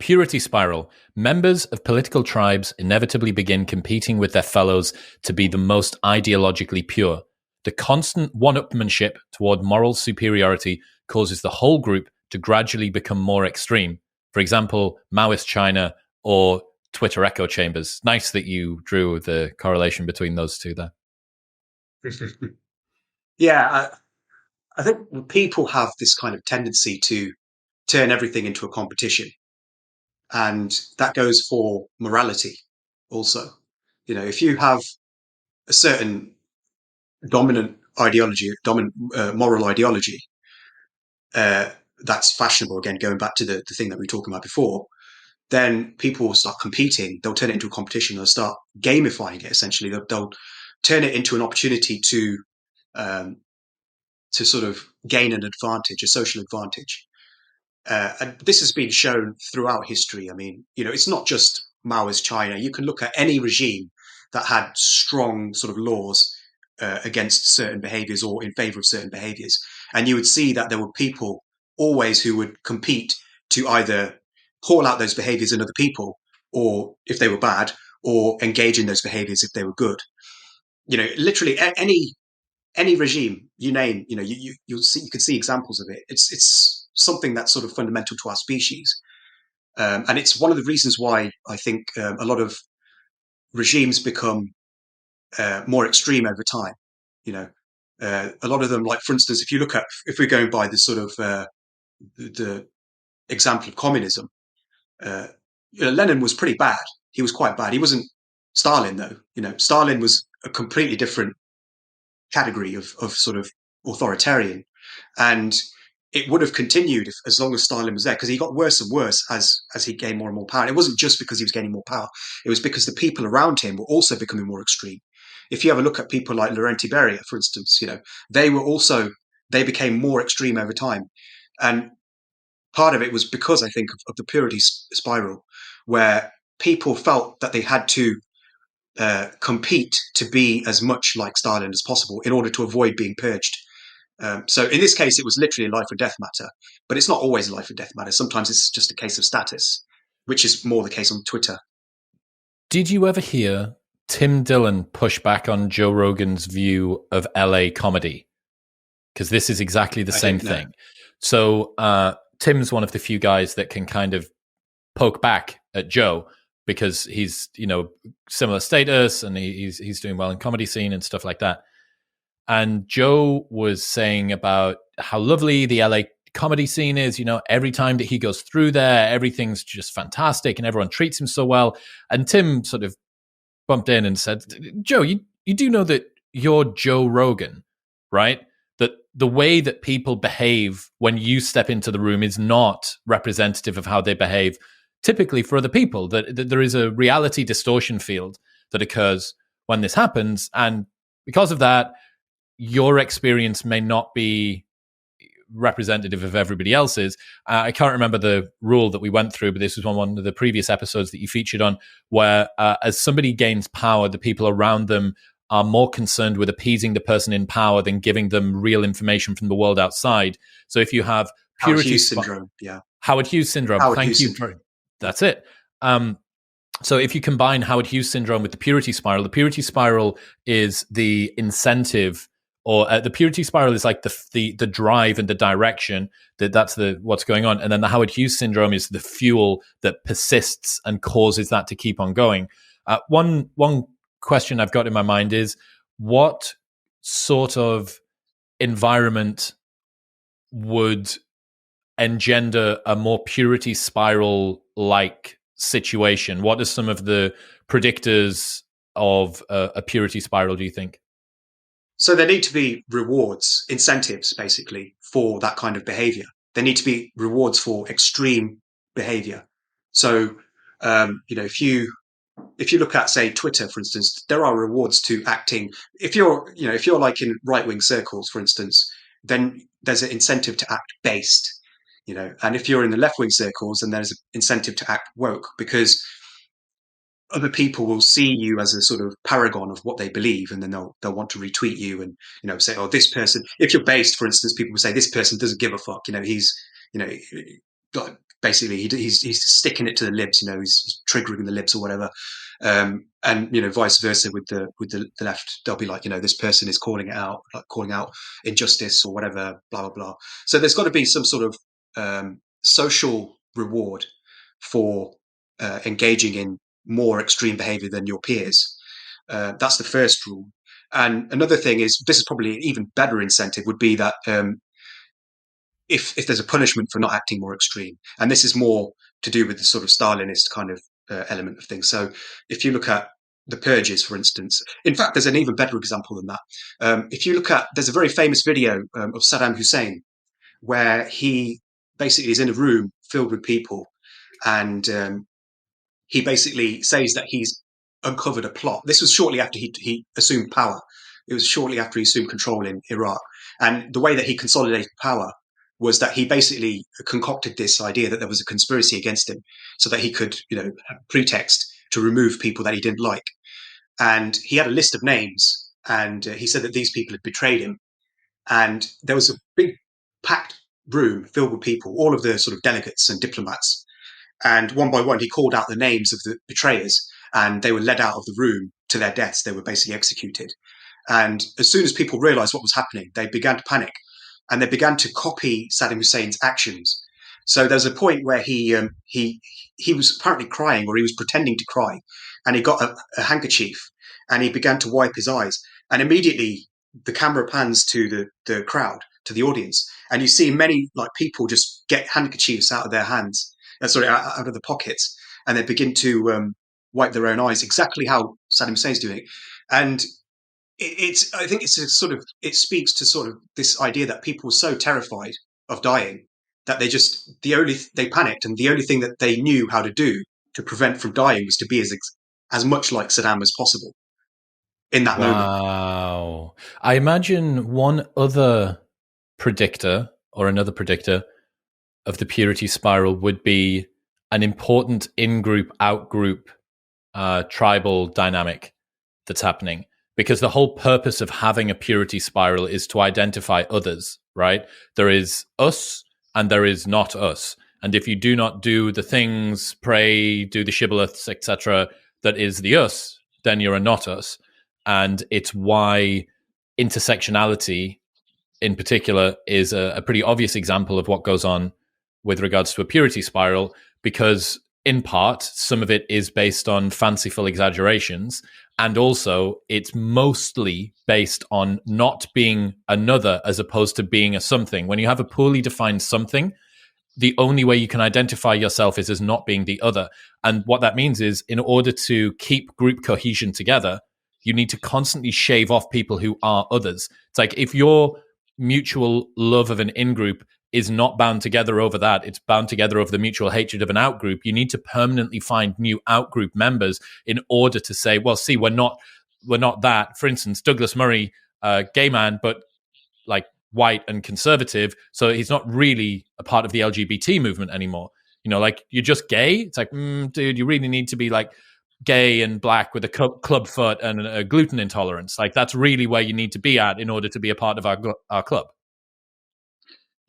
purity spiral. Members of political tribes inevitably begin competing with their fellows to be the most ideologically pure. The constant one-upmanship toward moral superiority causes the whole group to gradually become more extreme. For example, Maoist China or Twitter echo chambers. Nice that you drew the correlation between those two there. Yeah, I think people have this kind of tendency to turn everything into a competition. And that goes for morality also. If you have a certain dominant ideology, dominant moral ideology, that's fashionable, again, going back to the thing that we were talking about before, then people will start competing. They'll turn it into a competition. They'll start gamifying it, essentially. They'll turn it into an opportunity to sort of gain an advantage, a social advantage. And this has been shown throughout history. I mean, it's not just Maoist China. You can look at any regime that had strong sort of laws against certain behaviors or in favor of certain behaviors. And you would see that there were people always who would compete to either call out those behaviors in other people, or if they were bad, or engage in those behaviors if they were good. Literally any regime you name, you can see examples of it. It's something that's sort of fundamental to our species, and it's one of the reasons why I think a lot of regimes become more extreme over time. A lot of them, like for instance, if we're going by the sort of the example of communism, Lenin was pretty bad. He was quite bad. He wasn't Stalin though. Stalin was a completely different category of sort of authoritarian, and it would have continued as long as Stalin was there, because he got worse and worse as he gained more and more power. And it wasn't just because he was gaining more power; it was because the people around him were also becoming more extreme. If you have a look at people like Laurent Beria, for instance, they became more extreme over time, and part of it was because I think of the purity spiral, where people felt that they had to compete to be as much like Stalin as possible in order to avoid being purged. So in this case, it was literally a life or death matter, but it's not always a life or death matter. Sometimes it's just a case of status, which is more the case on Twitter. Did you ever hear Tim Dillon push back on Joe Rogan's view of LA comedy? Because this is exactly the same thing. So Tim's one of the few guys that can kind of poke back at Joe, because he's, similar status and he's doing well in comedy scene and stuff like that. And Joe was saying about how lovely the LA comedy scene is. Every time that he goes through there, everything's just fantastic and everyone treats him so well. And Tim sort of bumped in and said, Joe, you do know that you're Joe Rogan, right? That the way that people behave when you step into the room is not representative of how they behave typically for other people, that there is a reality distortion field that occurs when this happens. And because of that, your experience may not be representative of everybody else's. I can't remember the rule that we went through, but this was one of the previous episodes that you featured on, where as somebody gains power, the people around them are more concerned with appeasing the person in power than giving them real information from the world outside. So if you have Howard Hughes syndrome, Howard Hughes syndrome. Thank you. That's it. So if you combine Howard Hughes syndrome with the purity spiral is the incentive, or the purity spiral is like the drive and the direction that's what's going on. And then the Howard Hughes syndrome is the fuel that persists and causes that to keep on going. One question I've got in my mind is, what sort of environment would engender a more purity spiral like situation? What are some of the predictors of a purity spiral, do you think? So there need to be rewards, incentives, basically, for that kind of behavior. There need to be rewards for extreme behavior. So, if you look at, say, Twitter, for instance, there are rewards to acting. If you're like in right-wing circles, for instance, then there's an incentive to act based, and if you're in the left-wing circles, then there's an incentive to act woke, because other people will see you as a sort of paragon of what they believe, and then they'll want to retweet you and say, oh, this person. If you're based, for instance, people will say this person doesn't give a fuck. He's got basically he's sticking it to the libs, he's triggering the libs or whatever. And vice versa with the left, they'll be like, this person is calling it out, like calling out injustice or whatever, blah blah blah. So there's got to be some sort of social reward for engaging in more extreme behavior than your peers. That's the first rule. And another thing is, this is probably an even better incentive, would be that if there's a punishment for not acting more extreme, and this is more to do with the sort of Stalinist kind of element of things. So if you look at the purges, for instance, in fact, there's an even better example than that. If you look at, there's a very famous video of Saddam Hussein where he basically is in a room filled with people, and he basically says that he's uncovered a plot. This was shortly after he assumed power. It was shortly after he assumed control in Iraq. And the way that he consolidated power was that he basically concocted this idea that there was a conspiracy against him, so that he could, have pretext to remove people that he didn't like. And he had a list of names, and he said that these people had betrayed him. And there was a big packed room filled with people, all of the sort of delegates and diplomats. And one by one, he called out the names of the betrayers, and they were led out of the room to their deaths. They were basically executed. And as soon as people realized what was happening, they began to panic, and they began to copy Saddam Hussein's actions. So there's a point where he was apparently crying, or he was pretending to cry, and he got a handkerchief and he began to wipe his eyes. And immediately the camera pans to the crowd, to the audience, and you see many people just get handkerchiefs out of their hands, out of the pockets, and they begin to wipe their own eyes, exactly how Saddam Hussein's doing it. And I think it speaks to sort of this idea that people were so terrified of dying that they panicked, and the only thing that they knew how to do to prevent from dying was to be as much like Saddam as possible in that moment. Wow. I imagine one other predictor, or another predictor of the purity spiral, would be an important in-group, out-group tribal dynamic that's happening. Because the whole purpose of having a purity spiral is to identify others, right? There is us and there is not us. And if you do not do the things, pray, do the shibboleths, etc., that is the us, then you're a not us. And it's why intersectionality in particular is a pretty obvious example of what goes on with regards to a purity spiral, because in part, some of it is based on fanciful exaggerations, and also it's mostly based on not being another as opposed to being a something. When you have a poorly defined something, the only way you can identify yourself is as not being the other. And what that means is, in order to keep group cohesion together, you need to constantly shave off people who are others. It's like if your mutual love of an in-group is not bound together over that, it's bound together over the mutual hatred of an out-group, you need to permanently find new out-group members in order to say, well, see, we're not that. For instance, Douglas Murray, gay man, but like white and conservative, so he's not really a part of the LGBT movement anymore. Like, you're just gay. It's like, dude, you really need to be like gay and black with a club foot and a gluten intolerance. Like, that's really where you need to be at in order to be a part of our club.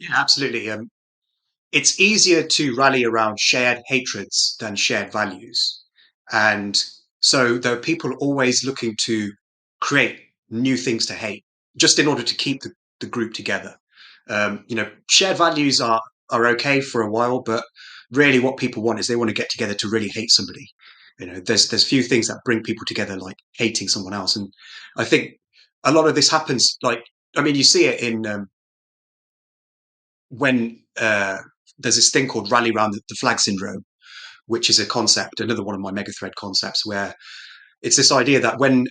Yeah, absolutely. It's easier to rally around shared hatreds than shared values. And so there are people always looking to create new things to hate just in order to keep the group together. Shared values are okay for a while, but really what people want is they want to get together to really hate somebody. There's few things that bring people together like hating someone else. And I think a lot of this happens, you see it in when there's this thing called rally around the flag syndrome, which is a concept, another one of my mega thread concepts, where it's this idea that when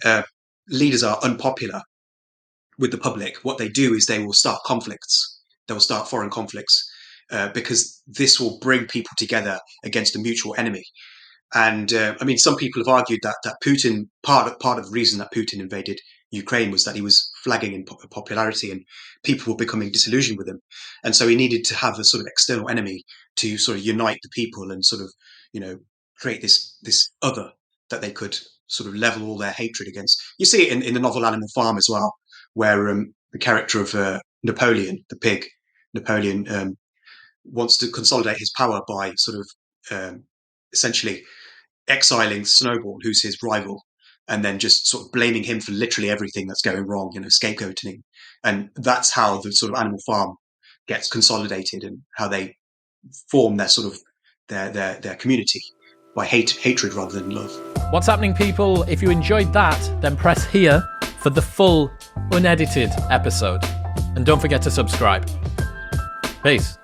leaders are unpopular with the public, what they do is they will start conflicts. They will start foreign conflicts because this will bring people together against a mutual enemy. And some people have argued that Putin, part of the reason that Putin invaded Ukraine was that he was flagging in popularity and people were becoming disillusioned with him. And so he needed to have a sort of external enemy to sort of unite the people and sort of, create this other that they could sort of level all their hatred against. You see it in the novel Animal Farm as well, where the character of Napoleon, the pig, Napoleon, wants to consolidate his power by sort of essentially exiling Snowball, who's his rival, and then just sort of blaming him for literally everything that's going wrong, scapegoating. And that's how the sort of Animal Farm gets consolidated, and how they form their sort of their community by hatred rather than love. What's happening, people? If you enjoyed that, then press here for the full unedited episode. And don't forget to subscribe. Peace.